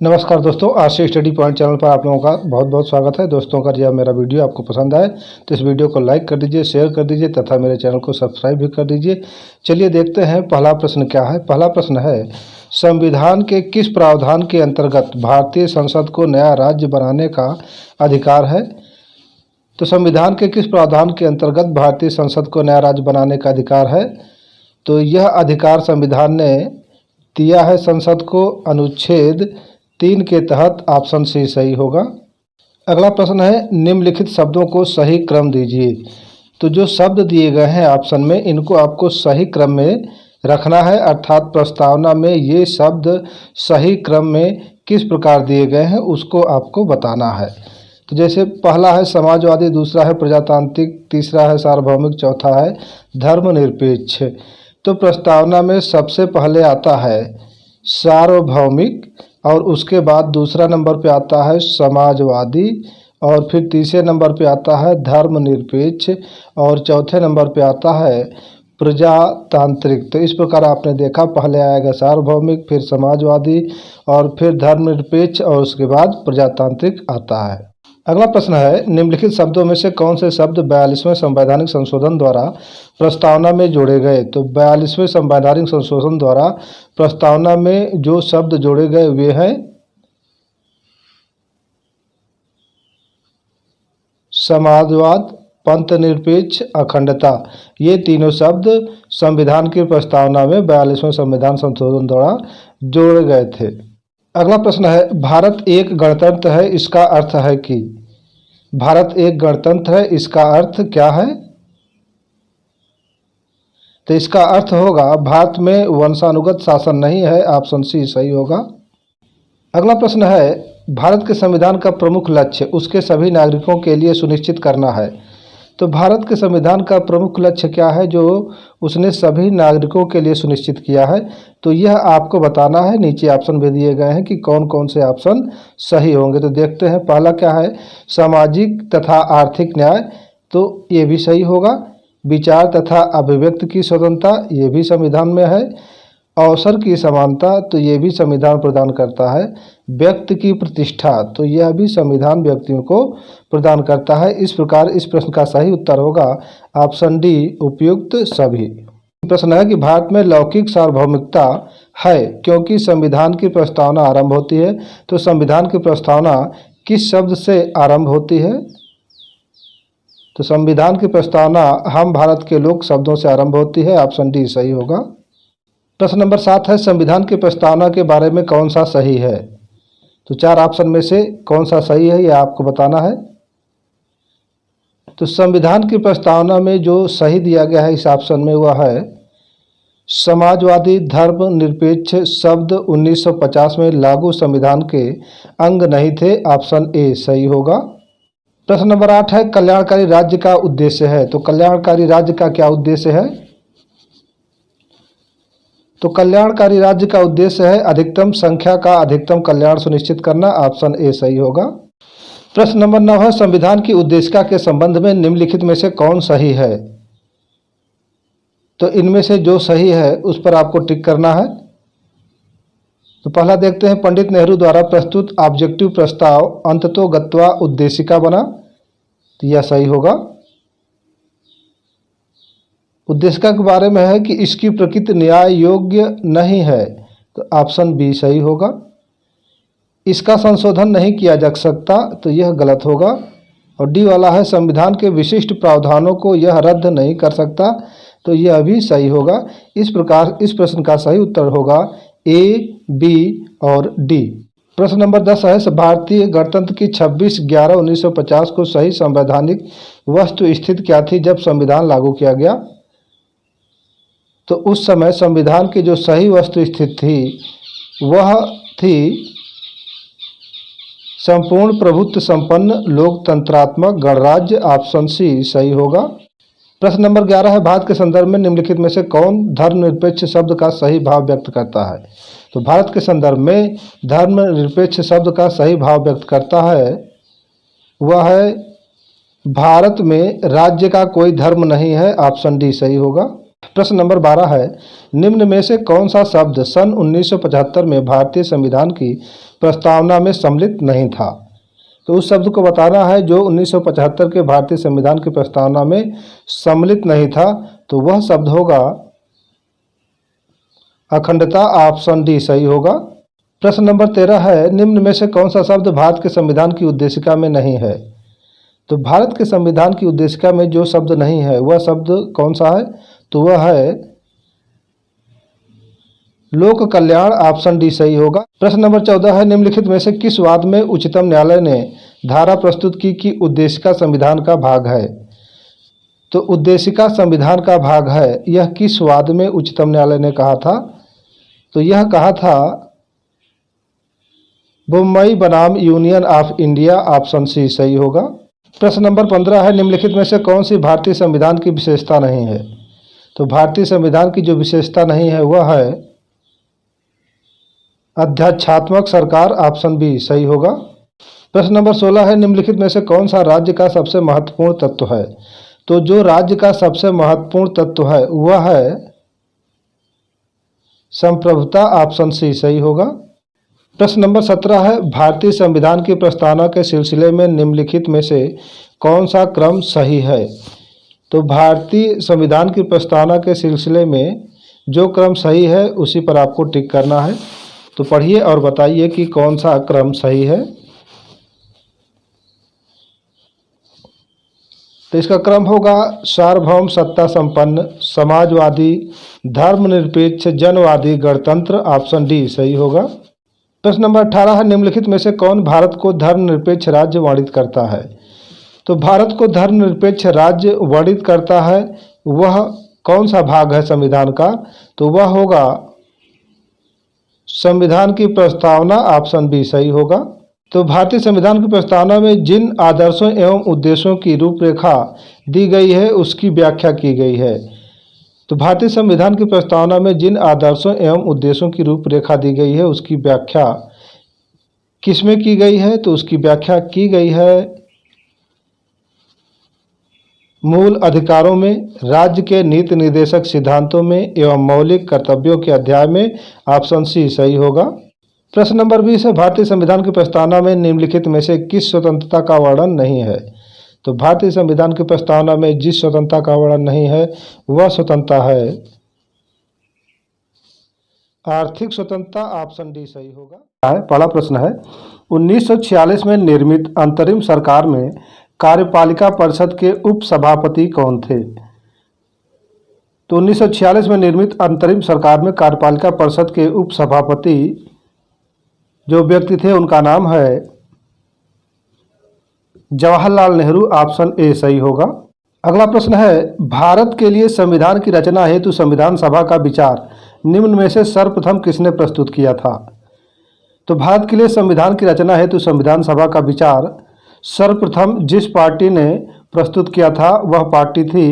नमस्कार दोस्तों, आज से स्टडी पॉइंट चैनल पर आप लोगों का बहुत बहुत स्वागत है। दोस्तों, अगर यह मेरा वीडियो आपको पसंद आए तो इस वीडियो को लाइक कर दीजिए, शेयर कर दीजिए तथा मेरे चैनल को सब्सक्राइब भी कर दीजिए। चलिए देखते हैं पहला प्रश्न क्या है। पहला प्रश्न है, संविधान के किस प्रावधान के अंतर्गत भारतीय संसद को नया राज्य बनाने का अधिकार है? तो संविधान के किस प्रावधान के अंतर्गत भारतीय संसद को नया राज्य बनाने का अधिकार है? तो यह अधिकार संविधान ने दिया है संसद को अनुच्छेद 3 के तहत। ऑप्शन सी सही होगा। अगला प्रश्न है, निम्नलिखित शब्दों को सही क्रम दीजिए। तो जो शब्द दिए गए हैं ऑप्शन में, इनको आपको सही क्रम में रखना है, अर्थात प्रस्तावना में ये शब्द सही क्रम में किस प्रकार दिए गए हैं उसको आपको बताना है। तो जैसे पहला है समाजवादी, दूसरा है प्रजातांत्रिक, तीसरा है सार्वभौमिक, चौथा है धर्मनिरपेक्ष। तो प्रस्तावना में सबसे पहले आता है सार्वभौमिक और उसके बाद दूसरा नंबर पे आता है समाजवादी और फिर तीसरे नंबर पे आता है धर्मनिरपेक्ष और चौथे नंबर पे आता है प्रजातांत्रिक। तो इस प्रकार आपने देखा, पहले आएगा सार्वभौमिक, फिर समाजवादी और फिर धर्मनिरपेक्ष और उसके बाद प्रजातांत्रिक आता है। अगला प्रश्न है, निम्नलिखित शब्दों में से कौन से शब्द 42वें संवैधानिक संशोधन द्वारा प्रस्तावना में जोड़े गए? तो 42वें संवैधानिक संशोधन द्वारा प्रस्तावना में जो शब्द जोड़े गए वे हैं समाजवाद, पंथनिरपेक्ष, अखंडता। ये तीनों शब्द संविधान की प्रस्तावना में 42वें संविधान संशोधन द्वारा जोड़े गए थे। अगला प्रश्न है, भारत एक गणतंत्र है, इसका अर्थ है कि? भारत एक गणतंत्र है, इसका अर्थ क्या है? तो इसका अर्थ होगा भारत में वंशानुगत शासन नहीं है। ऑप्शन सी सही होगा। अगला प्रश्न है, भारत के संविधान का प्रमुख लक्ष्य उसके सभी नागरिकों के लिए सुनिश्चित करना है। तो भारत के संविधान का प्रमुख लक्ष्य क्या है जो उसने सभी नागरिकों के लिए सुनिश्चित किया है? तो यह आपको बताना है। नीचे ऑप्शन भी दिए गए हैं कि कौन कौन से ऑप्शन सही होंगे। तो देखते हैं, पहला क्या है, सामाजिक तथा आर्थिक न्याय, तो ये भी सही होगा। विचार तथा अभिव्यक्ति की स्वतंत्रता, ये भी संविधान में है। अवसर की समानता, तो ये भी संविधान प्रदान करता है। व्यक्ति की प्रतिष्ठा, तो यह भी संविधान व्यक्तियों को प्रदान करता है। इस प्रकार इस प्रश्न का सही उत्तर होगा ऑप्शन डी, उपयुक्त सभी। प्रश्न है कि भारत में लौकिक सार्वभौमिकता है क्योंकि संविधान की प्रस्तावना आरंभ होती है। तो संविधान की प्रस्तावना किस शब्द से आरंभ होती है? तो संविधान की प्रस्तावना हम भारत के लोग शब्दों से आरंभ होती है। ऑप्शन डी सही होगा। प्रश्न नंबर 7 है, संविधान की प्रस्तावना के बारे में कौन सा सही है? तो 4 ऑप्शन में से कौन सा सही है यह आपको बताना है। तो संविधान की प्रस्तावना में जो सही दिया गया है इस ऑप्शन में वह है समाजवादी धर्मनिरपेक्ष शब्द 1950 में लागू संविधान के अंग नहीं थे। ऑप्शन ए सही होगा। प्रश्न नंबर 8 है, कल्याणकारी राज्य का उद्देश्य है। तो कल्याणकारी राज्य का क्या उद्देश्य है? तो कल्याणकारी राज्य का उद्देश्य है अधिकतम संख्या का अधिकतम कल्याण सुनिश्चित करना। ऑप्शन ए सही होगा। प्रश्न नंबर 9 है, संविधान की उद्देशिका के संबंध में निम्नलिखित में से कौन सही है? तो इनमें से जो सही है उस पर आपको टिक करना है। तो पहला देखते हैं, पंडित नेहरू द्वारा प्रस्तुत ऑब्जेक्टिव प्रस्ताव अंततोगत्वा उद्देशिका बना। तो यह सही होगा। उद्देशिका के बारे में है कि इसकी प्रकृति न्याय योग्य नहीं है। तो ऑप्शन बी सही होगा। इसका संशोधन नहीं किया जा सकता, तो यह गलत होगा। और डी वाला है, संविधान के विशिष्ट प्रावधानों को यह रद्द नहीं कर सकता। तो यह भी सही होगा। इस प्रकार इस प्रश्न का सही उत्तर होगा ए, बी और डी। प्रश्न नंबर 10 है, भारतीय गणतंत्र की 26/11/1950 को सही संवैधानिक वस्तु स्थिति क्या थी जब संविधान लागू किया गया? तो उस समय संविधान की जो सही वस्तु स्थिति थी वह थी संपूर्ण प्रभुत्व संपन्न लोकतंत्रात्मक गणराज्य। ऑप्शन सी सही होगा। प्रश्न नंबर 11 है, भारत के संदर्भ में निम्नलिखित में से कौन धर्मनिरपेक्ष शब्द का सही भाव व्यक्त करता है? तो भारत के संदर्भ में धर्मनिरपेक्ष शब्द का सही भाव व्यक्त करता है वह है भारत में राज्य का कोई धर्म नहीं है। ऑप्शन डी सही होगा। प्रश्न नंबर 12 है, निम्न में से कौन सा शब्द सन 1975 में भारतीय संविधान की प्रस्तावना में सम्मिलित नहीं था? तो उस शब्द को बताना है जो 1975 के भारतीय संविधान की प्रस्तावना में सम्मिलित नहीं था। तो वह शब्द होगा अखंडता, ऑप्शन डी सही होगा। प्रश्न नंबर 13 है, निम्न में से कौन सा शब्द भारत के संविधान की उद्देशिका में नहीं है? तो भारत के संविधान की उद्देशिका में जो शब्द नहीं है वह शब्द कौन सा है? तो वह है लोक कल्याण, ऑप्शन डी सही होगा। प्रश्न नंबर 14 है, निम्नलिखित में से किस वाद में उच्चतम न्यायालय ने धारा प्रस्तुत की कि उद्देशिका संविधान का भाग है? तो उद्देशिका संविधान का भाग है, यह किस वाद में उच्चतम न्यायालय ने कहा था? तो यह कहा था मुंबई बनाम union of India, option C सही होगा। प्रश्न नंबर 15 है, निम्नलिखित में से कौन सी भारतीय संविधान की विशेषता नहीं है? तो भारतीय संविधान की जो विशेषता नहीं है वह है अध्यक्षात्मक सरकार, ऑप्शन बी सही होगा। प्रश्न नंबर 16 है, निम्नलिखित में से कौन सा राज्य का सबसे महत्वपूर्ण तत्व है? तो जो राज्य का सबसे महत्वपूर्ण तत्व है वह है संप्रभुता, ऑप्शन सी सही होगा। प्रश्न नंबर 17 है, भारतीय संविधान की प्रस्तावना के सिलसिले में निम्नलिखित में से कौन सा क्रम सही है? तो भारतीय संविधान की प्रस्तावना के सिलसिले में जो क्रम सही है उसी पर आपको टिक करना है। तो पढ़िए और बताइए कि कौन सा क्रम सही है। तो इसका क्रम होगा सार्वभौम, सत्ता संपन्न, समाजवादी, धर्मनिरपेक्ष, जनवादी, गणतंत्र, ऑप्शन डी सही होगा। प्रश्न नंबर 18 है, निम्नलिखित में से कौन भारत को धर्मनिरपेक्ष राज्य वर्णित करता है? तो भारत को धर्मनिरपेक्ष राज्य वर्णित करता है वह कौन सा भाग है संविधान का? तो वह होगा संविधान की प्रस्तावना, ऑप्शन बी सही होगा। तो भारतीय संविधान की प्रस्तावना में जिन आदर्शों एवं उद्देश्यों की रूपरेखा दी गई है उसकी व्याख्या की गई है। तो भारतीय संविधान की प्रस्तावना में जिन आदर्शों एवं उद्देश्यों की रूपरेखा दी गई है उसकी व्याख्या किसमें की गई है? तो उसकी व्याख्या की गई है मूल अधिकारों में, राज्य के नीति निर्देशक सिद्धांतों में एवं मौलिक कर्तव्यों के अध्याय में, ऑप्शन सी सही होगा। प्रश्न नंबर 20 है, भारतीय संविधान की प्रस्तावना में निम्नलिखित में से किस स्वतंत्रता का वर्णन नहीं है? तो भारतीय संविधान की प्रस्तावना में जिस स्वतंत्रता का वर्णन नहीं है वह स्वतंत्रता है आर्थिक स्वतंत्रता, ऑप्शन डी सही होगा। पहला प्रश्न है, 1946 में निर्मित अंतरिम सरकार में कार्यपालिका परिषद के उप सभापति कौन थे? तो 1946 में निर्मित अंतरिम सरकार में कार्यपालिका परिषद के उप सभापति जो व्यक्ति थे उनका नाम है जवाहरलाल नेहरू, ऑप्शन ए सही होगा। अगला प्रश्न है, भारत के लिए संविधान की रचना हेतु संविधान सभा का विचार निम्न में से सर्वप्रथम किसने प्रस्तुत किया था? तो भारत के लिए संविधान की रचना हेतु संविधान सभा का विचार सर्वप्रथम जिस पार्टी ने प्रस्तुत किया था वह पार्टी थी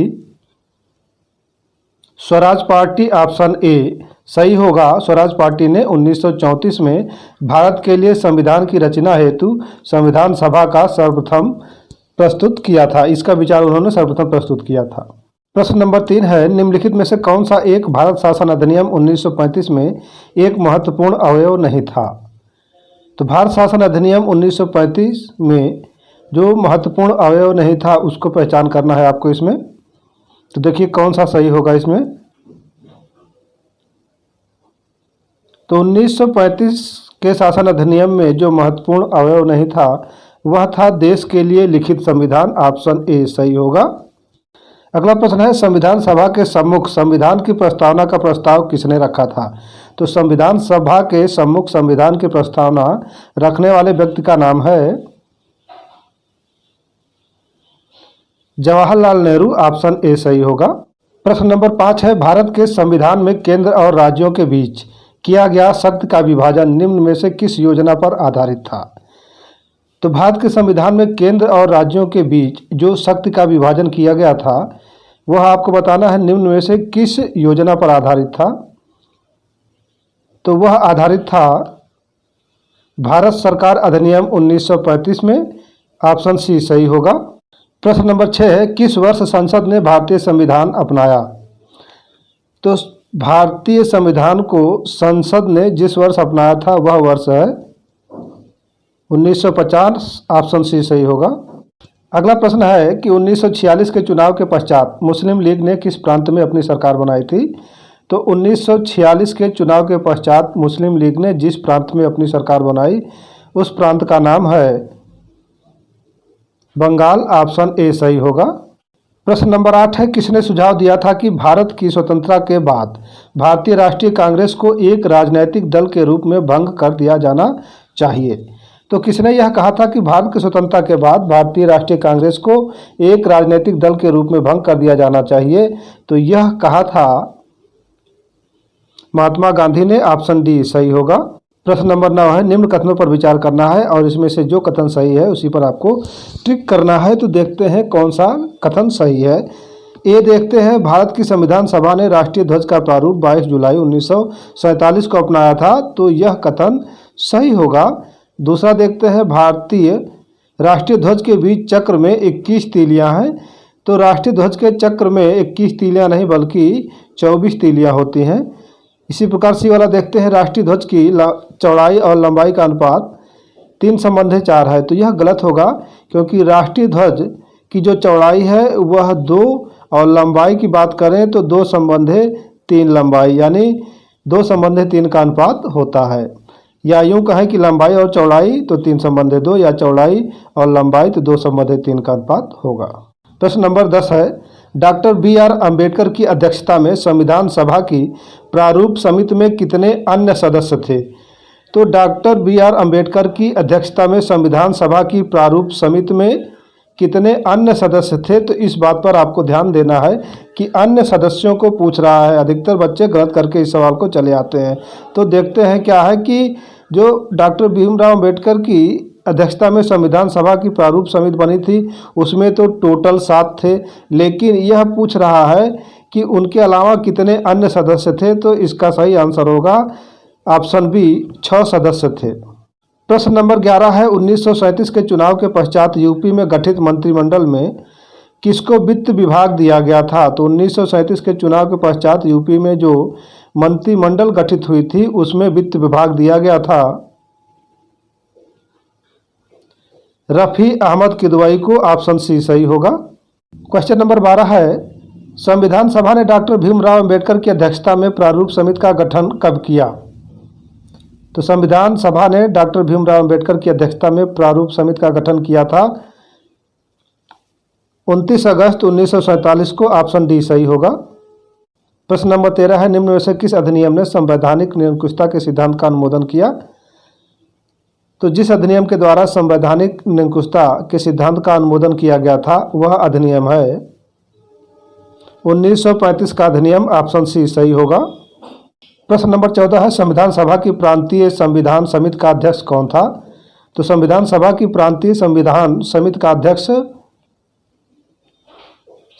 स्वराज पार्टी, ऑप्शन ए सही होगा। स्वराज पार्टी ने 1934 में भारत के लिए संविधान की रचना हेतु संविधान सभा का सर्वप्रथम प्रस्तुत किया था। इसका विचार उन्होंने सर्वप्रथम प्रस्तुत किया था। प्रश्न नंबर 3 है, निम्नलिखित में से कौन सा एक भारत शासन अधिनियम 1935 में एक महत्वपूर्ण अवयव नहीं था? तो भारत शासन अधिनियम 1935 में जो महत्वपूर्ण अवयव नहीं था उसको पहचान करना है आपको इसमें। तो देखिए कौन सा सही होगा इसमें। तो 1935 के शासन अधिनियम में जो महत्वपूर्ण अवयव नहीं था वह था देश के लिए लिखित संविधान, ऑप्शन ए सही होगा। अगला प्रश्न है, संविधान सभा के सम्मुख संविधान की प्रस्तावना का प्रस्ताव किसने रखा था? तो संविधान सभा के सम्मुख संविधान की प्रस्तावना रखने वाले व्यक्ति का नाम है जवाहरलाल नेहरू, ऑप्शन ए सही होगा। प्रश्न नंबर 5 है, भारत के संविधान में केंद्र और राज्यों के बीच किया गया शक्ति का विभाजन निम्न में से किस योजना पर आधारित था? तो भारत के संविधान में केंद्र और राज्यों के बीच जो शक्ति का विभाजन किया गया था वह आपको बताना है निम्न में से किस योजना पर आधारित था। तो वह आधारित था भारत सरकार अधिनियम 1935 में, ऑप्शन सी सही होगा। प्रश्न नंबर 6 है, किस वर्ष संसद ने भारतीय संविधान अपनाया? तो भारतीय संविधान को संसद ने जिस वर्ष अपनाया था वह वर्ष है 1950। ऑप्शन सी सही होगा। अगला प्रश्न है कि 1946 के चुनाव के पश्चात मुस्लिम लीग ने किस प्रांत में अपनी सरकार बनाई थी। तो 1946 के चुनाव के पश्चात मुस्लिम लीग ने जिस प्रांत में अपनी सरकार बनाई उस प्रांत का नाम है बंगाल। ऑप्शन ए सही होगा। प्रश्न नंबर 8 है, किसने सुझाव दिया था कि भारत की स्वतंत्रता के बाद भारतीय राष्ट्रीय कांग्रेस को एक राजनीतिक दल के रूप में भंग कर दिया जाना चाहिए। तो किसने यह कहा था कि भारत की स्वतंत्रता के बाद भारतीय राष्ट्रीय कांग्रेस को एक राजनीतिक दल के रूप में भंग कर दिया जाना चाहिए। तो यह कहा था महात्मा गांधी ने। ऑप्शन डी सही होगा। प्रश्न नंबर 9 है, निम्न कथनों पर विचार करना है और इसमें से जो कथन सही है उसी पर आपको टिक करना है। तो देखते हैं कौन सा कथन सही है। ए देखते हैं, भारत की संविधान सभा ने राष्ट्रीय ध्वज का प्रारूप 22 जुलाई 1947 को अपनाया था। तो यह कथन सही होगा। दूसरा देखते हैं, भारतीय राष्ट्रीय ध्वज के बीच चक्र में 21 तीलियां हैं। तो राष्ट्रीय ध्वज के चक्र में 21 तीलियां नहीं बल्कि 24 तीलियां होती हैं। इसी प्रकार सी वाला देखते हैं, राष्ट्रीय ध्वज की चौड़ाई और लंबाई का अनुपात 3:4 है। तो यह गलत होगा क्योंकि राष्ट्रीय ध्वज की जो चौड़ाई है वह 2 और लंबाई की बात करें तो 2:3 लंबाई, यानी 2:3 का अनुपात होता है। या यूं कहें कि लंबाई और चौड़ाई तो 3:2 या चौड़ाई और लंबाई तो 2:3 का अनुपात होगा। प्रश्न नंबर 10 है, डॉक्टर बी.आर. अंबेडकर की अध्यक्षता में संविधान सभा की प्रारूप समिति में कितने अन्य सदस्य थे। तो डॉक्टर बी.आर. अंबेडकर की अध्यक्षता में संविधान सभा की प्रारूप समिति में कितने अन्य सदस्य थे। तो इस बात पर आपको ध्यान देना है कि अन्य सदस्यों को पूछ रहा है। अधिकतर बच्चे गलत करके इस सवाल को चले आते हैं। तो देखते हैं क्या है कि जो डॉक्टर भीमराव अंबेडकर की अध्यक्षता में संविधान सभा की प्रारूप समिति बनी थी उसमें तो टोटल 7 थे, लेकिन यह पूछ रहा है कि उनके अलावा कितने अन्य सदस्य थे। तो इसका सही आंसर होगा ऑप्शन बी, 6 सदस्य थे। प्रश्न नंबर 11 है, 1937 के चुनाव के पश्चात यूपी में गठित मंत्रिमंडल में किसको वित्त विभाग दिया गया था। तो 1937 के चुनाव के पश्चात यूपी में जो मंत्रिमंडल गठित हुई थी उसमें वित्त विभाग दिया गया था रफ़ी अहमद किदवई को। ऑप्शन सी सही होगा। क्वेश्चन नंबर 12 है, संविधान सभा ने डॉक्टर भीमराव अंबेडकर की अध्यक्षता में प्रारूप समिति का गठन कब किया। तो संविधान सभा ने डॉक्टर भीमराव अंबेडकर की अध्यक्षता में प्रारूप समिति का गठन किया था 29 अगस्त 1947 को। ऑप्शन डी सही होगा। प्रश्न नंबर 13 है, निम्न में से किस अधिनियम ने संवैधानिक निरंकुशता के सिद्धांत का अनुमोदन किया। तो जिस अधिनियम के द्वारा संवैधानिक निरंकुशता के सिद्धांत का अनुमोदन किया गया था वह अधिनियम है 1935 का अधिनियम। ऑप्शन सी सही होगा। प्रश्न नंबर 14 है, संविधान सभा की प्रांतीय संविधान समिति का अध्यक्ष कौन था। तो संविधान सभा की प्रांतीय संविधान समिति का अध्यक्ष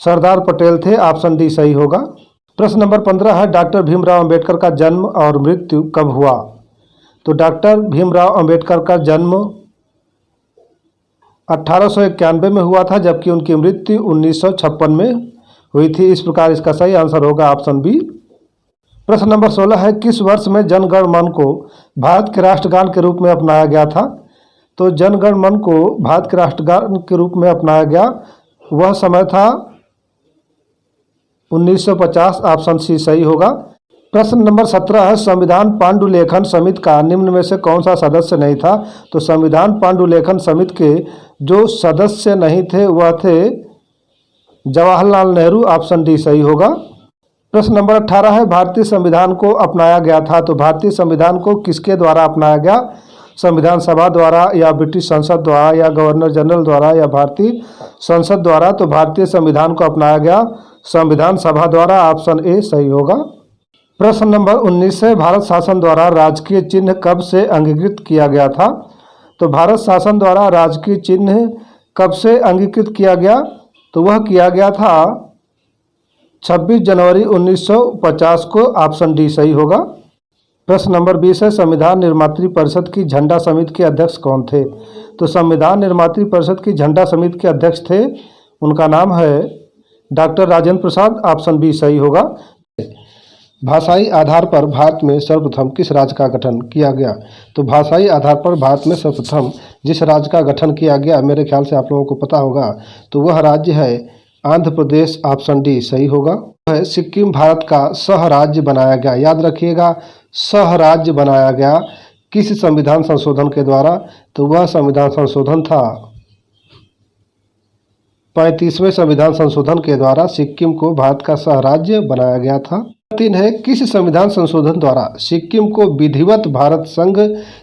सरदार पटेल थे। ऑप्शन डी सही होगा। प्रश्न नंबर 15 है, डॉक्टर भीमराव अंबेडकर का जन्म और मृत्यु कब हुआ। तो डॉक्टर भीमराव अंबेडकर का जन्म 1891 में हुआ था जबकि उनकी मृत्यु 1956 में हुई थी। इस प्रकार इसका सही आंसर होगा ऑप्शन बी। प्रश्न नंबर 16 है, किस वर्ष में जन गण मन को भारत के राष्ट्रगान के रूप में अपनाया गया था। तो जन गण मन को भारत के राष्ट्रगान के रूप में अपनाया गया वह समय था 1950। ऑप्शन सी सही होगा। प्रश्न नंबर 17 है, संविधान पांडुलेखन समिति का निम्न में से कौन सा सदस्य नहीं था। तो संविधान पांडुलेखन समिति के जो सदस्य नहीं थे वह थे जवाहरलाल नेहरू। ऑप्शन डी सही होगा। प्रश्न नंबर 18 है, भारतीय संविधान को अपनाया गया था। तो भारतीय संविधान को किसके द्वारा अपनाया गया। संविधान सभा द्वारा या ब्रिटिश संसद द्वारा या गवर्नर जनरल द्वारा या भारतीय संसद द्वारा। तो भारतीय संविधान को अपनाया गया संविधान सभा द्वारा। ऑप्शन ए सही होगा। प्रश्न नंबर 19 है, भारत शासन द्वारा राजकीय चिन्ह कब से अंगीकृत किया गया था। तो भारत शासन द्वारा राजकीय चिन्ह कब से अंगीकृत किया गया। तो वह किया गया था 26 जनवरी 1950 को। ऑप्शन डी सही होगा। प्रश्न नंबर 20 है, संविधान निर्मात्री परिषद की झंडा समिति के अध्यक्ष कौन थे। तो संविधान निर्मात्री परिषद की झंडा समिति के अध्यक्ष थे, उनका नाम है doctor Rajendra Prasad. Option B सही होगा। भाषाई आधार पर भारत में सर्वप्रथम किस राज्य का गठन किया गया? तो भाषाई आधार पर भारत में सर्वप्रथम जिस राज्य का गठन किया गया, मेरे ख्याल से आप लोगों को पता होगा, तो वह राज्य है आंध्र प्रदेश। ऑप्शन डी सही होगा। है सिक्किम भारत का सह राज्य बनाया गया। याद रखिएगा, सह राज्य बनाया गया किस संविधान संशोधन के द्वारा? तो वह संविधान संशोधन था 35वें संविधान संशोधन के द्वारा सिक्किम को भारत का सह राज्य बनाया गया था। 3 है किस संविधान संशोधन द्वारा सिक्किम को विधिवत भारत संघ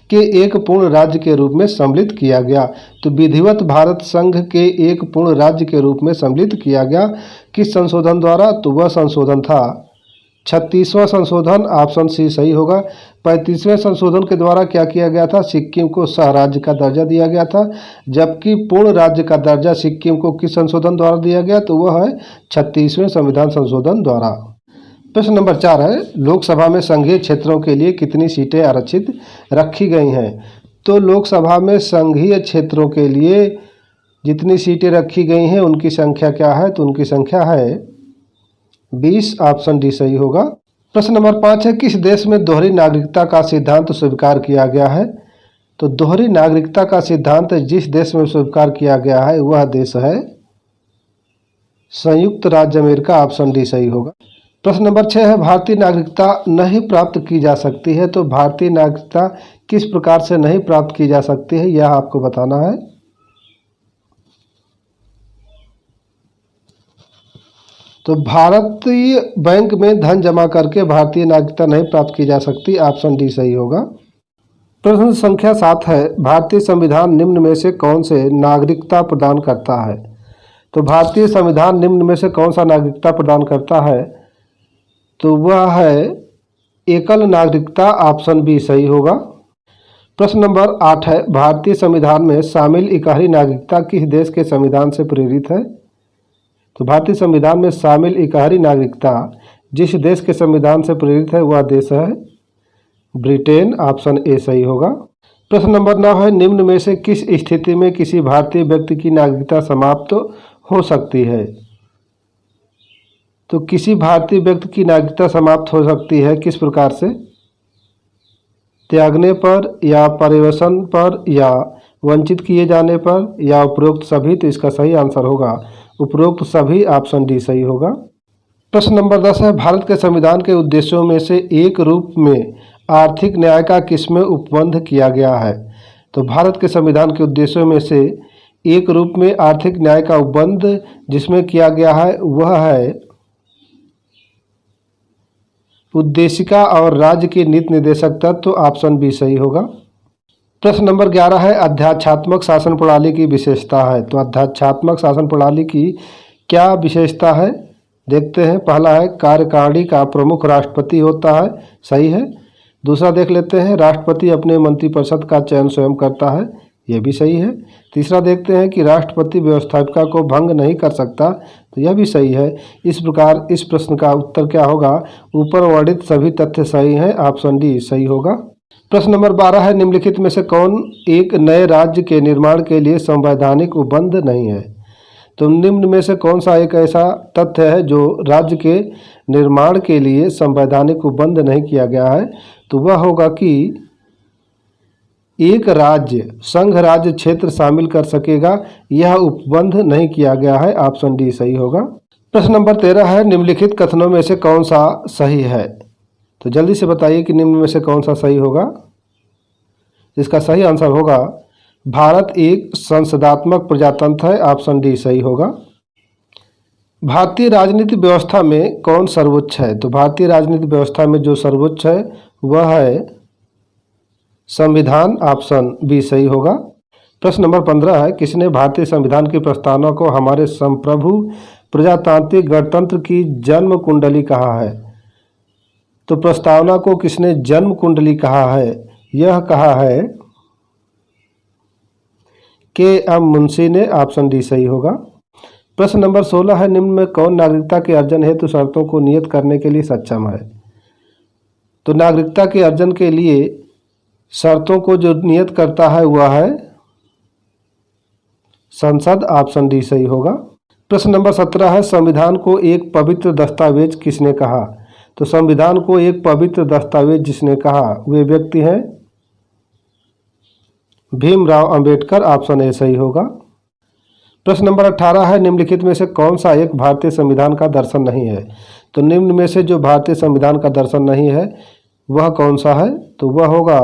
के एक पूर्ण राज्य के रूप में सम्मिलित किया गया? तो विधिवत भारत संघ के एक पूर्ण राज्य के रूप में सम्मिलित किया गया किस संशोधन द्वारा? तो वह संशोधन था 36वां संशोधन। ऑप्शन सी सही होगा। 35वें संशोधन के द्वारा क्या किया गया था? सिक्किम को सह राज्य का दर्जा दिया गया था, जबकि पूर्ण राज्य का दर्जा सिक्किम को किस संशोधन द्वारा दिया गया? तो वह है 36वें संविधान संशोधन द्वारा। प्रश्न नंबर 4 है लोकसभा में संघीय क्षेत्रों के लिए कितनी सीटें आरक्षित रखी गई हैं? तो लोकसभा में संघीय क्षेत्रों के लिए जितनी सीटें रखी गई हैं उनकी संख्या क्या है? तो उनकी संख्या है 20। ऑप्शन डी सही होगा। प्रश्न नंबर 5 है किस देश में दोहरी नागरिकता का सिद्धांत स्वीकार किया गया है? तो दोहरी नागरिकता का सिद्धांत जिस देश में स्वीकार किया गया है वह देश है संयुक्त राज्य अमेरिका। ऑप्शन डी सही होगा। प्रश्न नंबर 6 है भारतीय नागरिकता नहीं प्राप्त की जा सकती है। तो भारतीय नागरिकता किस प्रकार से नहीं प्राप्त की जा सकती है, यह आपको बताना है। तो भारतीय बैंक में धन जमा करके भारतीय नागरिकता नहीं प्राप्त की जा सकती। ऑप्शन डी सही होगा। प्रश्न संख्या 7 है भारतीय संविधान निम्न में से कौन से नागरिकता प्रदान करता है? तो भारतीय संविधान निम्न में से कौन सा नागरिकता प्रदान करता है? तो वह है एकल नागरिकता। ऑप्शन बी सही होगा। प्रश्न नंबर 8 है भारतीय संविधान में शामिल इकहरी नागरिकता किस देश के संविधान से प्रेरित है? तो भारतीय संविधान में शामिल इकहरी नागरिकता जिस देश के संविधान से प्रेरित है वह देश है ब्रिटेन। ऑप्शन ए सही होगा। प्रश्न नंबर 9 है निम्न में से किस स्थिति में किसी भारतीय व्यक्ति की नागरिकता समाप्त हो सकती है? तो किसी भारतीय व्यक्ति की नागरिकता समाप्त हो सकती है किस प्रकार से? त्यागने पर या परिवेशन पर या वंचित किए जाने पर या उपरोक्त सभी? तो इसका सही आंसर होगा उपरोक्त सभी। ऑप्शन डी सही होगा। प्रश्न नंबर 10 है भारत के संविधान के उद्देश्यों में से एक रूप में आर्थिक न्याय का किसमें उपबंध किया गया है? तो भारत के संविधान के उद्देश्यों में से एक रूप में आर्थिक न्याय का उपबंध जिसमें किया गया है वह है उद्देशिका और राज्य के नीति निर्देशक तत्व। ऑप्शन बी सही होगा। प्रश्न नंबर 11 है अध्यात्मात्मक शासन प्रणाली की विशेषता है। तो अध्यात्मात्मक शासन प्रणाली की क्या विशेषता है देखते हैं। पहला है कार्यकारिणी का प्रमुख राष्ट्रपति होता है, सही है। दूसरा देख लेते हैं राष्ट्रपति अपने मंत्रिपरिषद का चयन स्वयं करता है, यह भी सही है। तीसरा देखते हैं कि राष्ट्रपति व्यवस्थापिका को भंग नहीं कर सकता, तो यह भी सही है। इस प्रकार इस प्रश्न का उत्तर क्या होगा? ऊपर वर्णित सभी तथ्य सही हैं। ऑप्शन डी सही होगा। प्रश्न नंबर 12 है निम्नलिखित में से कौन एक नए राज्य के निर्माण के लिए संवैधानिक उपबंध नहीं है? तो निम्न में से कौन सा एक ऐसा तथ्य है जो राज्य के निर्माण के लिए संवैधानिक उपबंध नहीं किया गया है? तो वह होगा कि एक राज्य संघ राज्य क्षेत्र शामिल कर सकेगा, यह उपबंध नहीं किया गया है। ऑप्शन डी सही होगा। प्रश्न नंबर 13 है निम्नलिखित कथनों में से कौन सा सही है? तो जल्दी से बताइए कि निम्न में से कौन सा सही होगा। इसका सही आंसर होगा भारत एक संसदात्मक प्रजातंत्र है। ऑप्शन डी सही होगा। भारतीय राजनीतिक व्यवस्था में कौन सर्वोच्च है? तो भारतीय राजनीतिक व्यवस्था में जो सर्वोच्च है वह है संविधान। ऑप्शन बी सही होगा। प्रश्न नंबर 15 है किसने भारतीय संविधान की प्रस्तावना को हमारे संप्रभु प्रजातांत्रिक गणतंत्र की जन्म कुंडली कहा है? तो प्रस्तावना को किसने जन्म कुंडली कहा है? यह कहा है के.एम. मुंशी ने। ऑप्शन डी सही होगा। प्रश्न नंबर 16 है निम्न में कौन नागरिकता के अर्जन हेतु शर्तों को नियत करने के लिए सक्षम है? तो नागरिकता के अर्जन के लिए शर्तों को जो नियत करता है वह है संसद। ऑप्शन डी सही होगा। प्रश्न नंबर 17 है संविधान को एक पवित्र दस्तावेज किसने कहा? तो संविधान को एक पवित्र दस्तावेज जिसने कहा वे व्यक्ति हैं भीमराव अंबेडकर। ऑप्शन ए सही होगा। प्रश्न नंबर 18 है, निम्नलिखित में से कौन सा एक भारतीय संविधान का दर्शन नहीं है? तो निम्न में से जो भारतीय संविधान का दर्शन नहीं है वह कौन सा है? तो वह होगा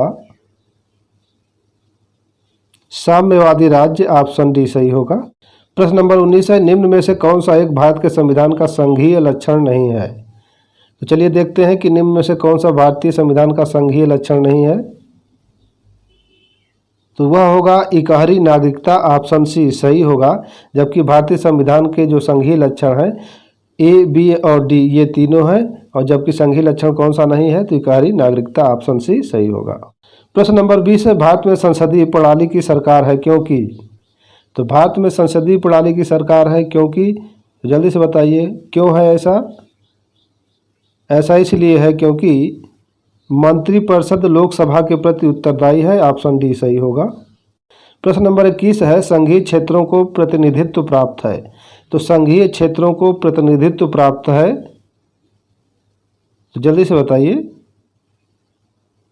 साम्यवादी राज्य। ऑप्शन डी सही होगा। प्रश्न नंबर 19 है, निम्न में से कौन सा एक भारत के संविधान का संघीय लक्षण नहीं है? तो चलिए देखते हैं कि निम्न में से कौन सा भारतीय संविधान का संघीय लक्षण नहीं है। तो वह होगा इकहरी नागरिकता। ऑप्शन सी सही होगा। जबकि भारतीय संविधान के जो संघीय लक्षण हैं ए, बी और डी ये तीनों हैं, और जबकि संघीय लक्षण कौन सा नहीं है? तो इकहरी नागरिकता। ऑप्शन सी सही होगा। प्रश्न नंबर 20 है, भारत में संसदीय प्रणाली की सरकार है क्योंकि? तो भारत में संसदीय प्रणाली की सरकार है क्योंकि? जल्दी से बताइए क्यों है ऐसा? ऐसा इसलिए है क्योंकि मंत्रिपरिषद लोकसभा के प्रति उत्तरदायी है। ऑप्शन डी सही होगा। प्रश्न नंबर 21 है, संघीय क्षेत्रों को प्रतिनिधित्व प्राप्त है। तो संघीय क्षेत्रों को प्रतिनिधित्व प्राप्त है, तो जल्दी से बताइए।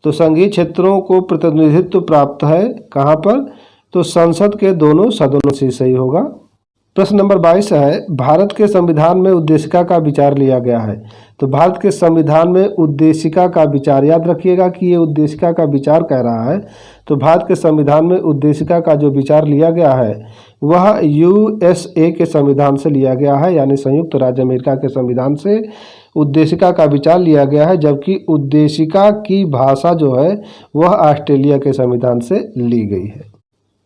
तो संघीय क्षेत्रों को प्रतिनिधित्व प्राप्त है कहाँ पर? तो संसद के दोनों सदनों से सही होगा। प्रश्न नंबर 22 है, भारत के संविधान में उद्देशिका का विचार लिया गया है। तो भारत के संविधान में उद्देशिका का विचार, याद रखिएगा कि ये उद्देशिका का विचार कह रहा है। तो भारत के संविधान में उद्देशिका का जो विचार लिया गया है वह यूएसए के संविधान से लिया गया है, यानी संयुक्त राज्य अमेरिका के संविधान से उद्देशिका का विचार लिया गया है। जबकि उद्देशिका की भाषा जो है वह ऑस्ट्रेलिया के संविधान से ली गई है।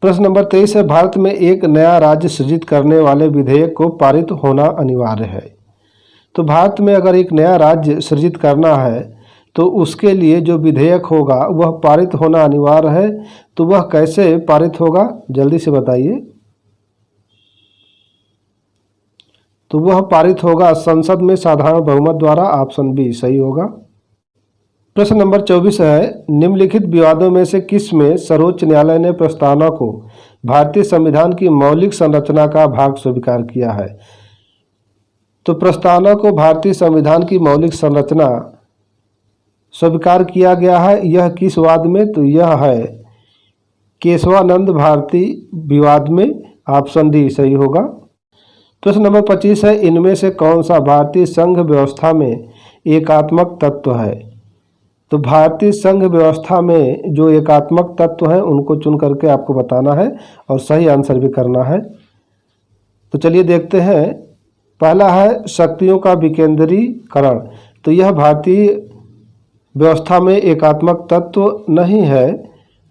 प्रश्न नंबर 23 है, भारत में एक नया राज्य सृजित करने वाले विधेयक को पारित होना अनिवार्य है। तो भारत में अगर एक नया राज्य सृजित करना है तो उसके लिए जो विधेयक होगा वह पारित होना अनिवार्य है। तो वह कैसे पारित होगा? जल्दी से बताइए। तो वह पारित होगा संसद में साधारण बहुमत द्वारा। ऑप्शन बी सही होगा। प्रश्न नंबर 24 है, निम्नलिखित विवादों में से किस में सर्वोच्च न्यायालय ने प्रस्तावना को भारतीय संविधान की मौलिक संरचना का भाग स्वीकार किया है? तो प्रस्तावना को भारतीय संविधान की मौलिक संरचना स्वीकार किया गया है, यह किस वाद में? तो यह है केशवानंद भारती विवाद में। ऑप्शन डी सही होगा। प्रश्न नंबर 25 है, इनमें से कौन सा भारतीय संघ व्यवस्था में एकात्मक तत्व है? तो भारतीय संघ व्यवस्था में जो एकात्मक तत्व हैं उनको चुन करके आपको बताना है और सही आंसर भी करना है। तो चलिए देखते हैं। पहला है शक्तियों का विकेंद्रीकरण। तो यह भारतीय व्यवस्था में एकात्मक तत्व नहीं है।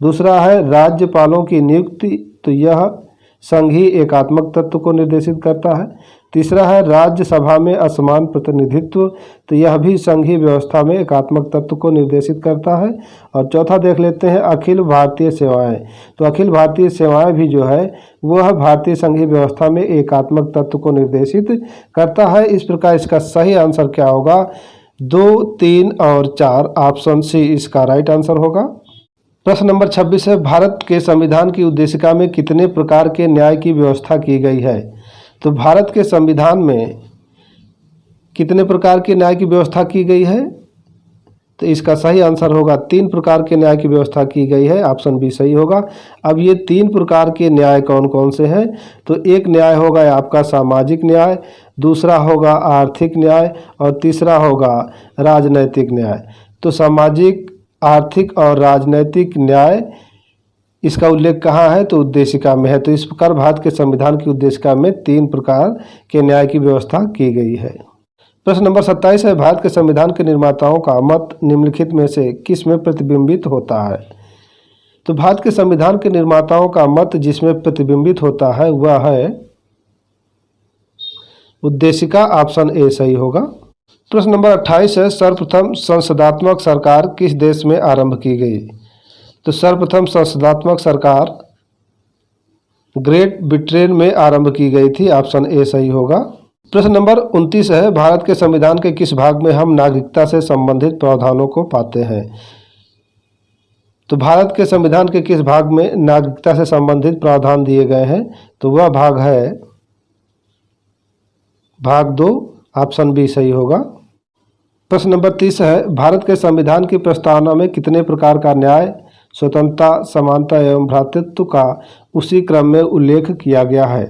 दूसरा है राज्यपालों की नियुक्ति। तो यह संघीय एकात्मक तत्व को निर्देशित करता है। तीसरा है राज्यसभा में असमान प्रतिनिधित्व। तो यह भी संघीय व्यवस्था में एकात्मक तत्व को निर्देशित करता है। और चौथा देख लेते हैं अखिल भारतीय सेवाएं। तो अखिल भारतीय सेवाएं भी जो है वह भारतीय संघीय व्यवस्था में एकात्मक तत्व को निर्देशित करता है। इस प्रकार इसका सही आंसर क्या होगा? 2, 3 और 4। ऑप्शन सी इसका राइट आंसर होगा। प्रश्न नंबर 26 है, भारत के संविधान की उद्देशिका में कितने प्रकार के न्याय की व्यवस्था की गई है? तो भारत के संविधान में कितने प्रकार के न्याय की व्यवस्था की गई है? तो इसका सही आंसर होगा 3 प्रकार के न्याय की व्यवस्था की गई है। ऑप्शन बी सही होगा। अब ये 3 प्रकार के न्याय कौन कौन से हैं? तो एक न्याय होगा आपका सामाजिक न्याय, दूसरा होगा आर्थिक न्याय और तीसरा होगा राजनैतिक न्याय। तो सामाजिक, आर्थिक और राजनैतिक न्याय इसका उल्लेख कहाँ है? तो उद्देशिका में है। तो इस प्रकार भारत के संविधान की उद्देशिका में 3 प्रकार के न्याय की व्यवस्था की गई है। प्रश्न नंबर 27 है, भारत के संविधान के निर्माताओं का मत निम्नलिखित में से किस में प्रतिबिंबित होता है? तो भारत के संविधान के निर्माताओं का मत जिसमें प्रतिबिंबित होता है वह है उद्देशिका। ऑप्शन ए सही होगा। प्रश्न नंबर 28 है, सर्वप्रथम संसदात्मक सरकार किस देश में आरंभ की गई? तो सर्वप्रथम संसदात्मक सरकार ग्रेट ब्रिटेन में आरंभ की गई थी। ऑप्शन ए सही होगा। प्रश्न नंबर 29 है, भारत के संविधान के किस भाग में हम नागरिकता से संबंधित प्रावधानों को पाते हैं? तो भारत के संविधान के किस भाग में नागरिकता से संबंधित प्रावधान दिए गए हैं? तो वह भाग है भाग 2। ऑप्शन बी सही होगा। प्रश्न नंबर 30 है, भारत के संविधान की प्रस्तावना में कितने प्रकार का न्याय, स्वतंत्रता, समानता एवं भ्रातृत्व का उसी क्रम में उल्लेख किया गया है?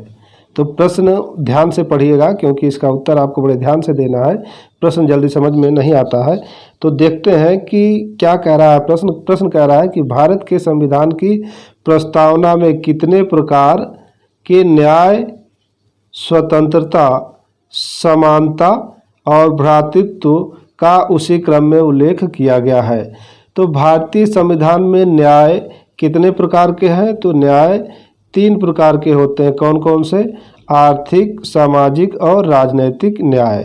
तो प्रश्न ध्यान से पढ़िएगा क्योंकि इसका उत्तर आपको बड़े ध्यान से देना है, प्रश्न जल्दी समझ में नहीं आता है। तो देखते हैं कि क्या कह रहा है प्रश्न। प्रश्न कह रहा है कि भारत के संविधान की प्रस्तावना में कितने प्रकार के न्याय, स्वतंत्रता, समानता और भ्रातृत्व का उसी क्रम में उल्लेख किया गया है। तो भारतीय संविधान में न्याय कितने प्रकार के हैं? तो न्याय 3 प्रकार के होते हैं। कौन कौन से? आर्थिक, सामाजिक और राजनैतिक न्याय।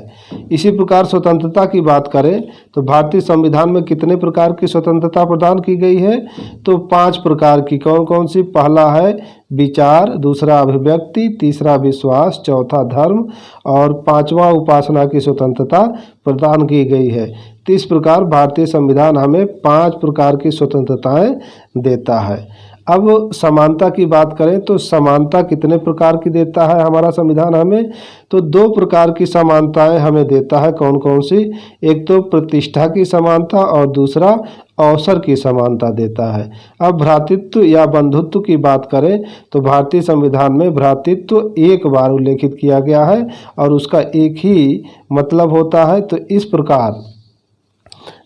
इसी प्रकार स्वतंत्रता की बात करें तो भारतीय संविधान में कितने प्रकार की स्वतंत्रता प्रदान की गई है? तो 5 प्रकार की। कौन कौन सी? पहला है विचार, दूसरा अभिव्यक्ति, तीसरा विश्वास, चौथा धर्म और 5वां उपासना की स्वतंत्रता प्रदान की गई है। तो इस प्रकार भारतीय संविधान हमें 5 प्रकार की स्वतंत्रताएं देता है। अब समानता की बात करें तो समानता कितने प्रकार की देता है हमारा संविधान हमें? तो 2 प्रकार की समानताएं हमें देता है। कौन कौन सी? एक तो प्रतिष्ठा की समानता और दूसरा अवसर की समानता देता है। अब भ्रातृत्व या बंधुत्व की बात करें तो भारतीय संविधान में भ्रातृत्व एक बार उल्लेखित किया गया है और उसका एक ही मतलब होता है। तो इस प्रकार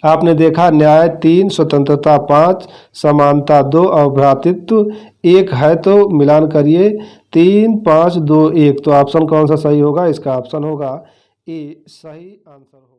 आपने देखा न्याय 3, स्वतंत्रता 5, समानता 2 और भ्रातृत्व 1 है। तो मिलान करिए 3, 5, 2, 1। तो ऑप्शन कौन सा सही होगा? इसका ऑप्शन होगा ए सही आंसर।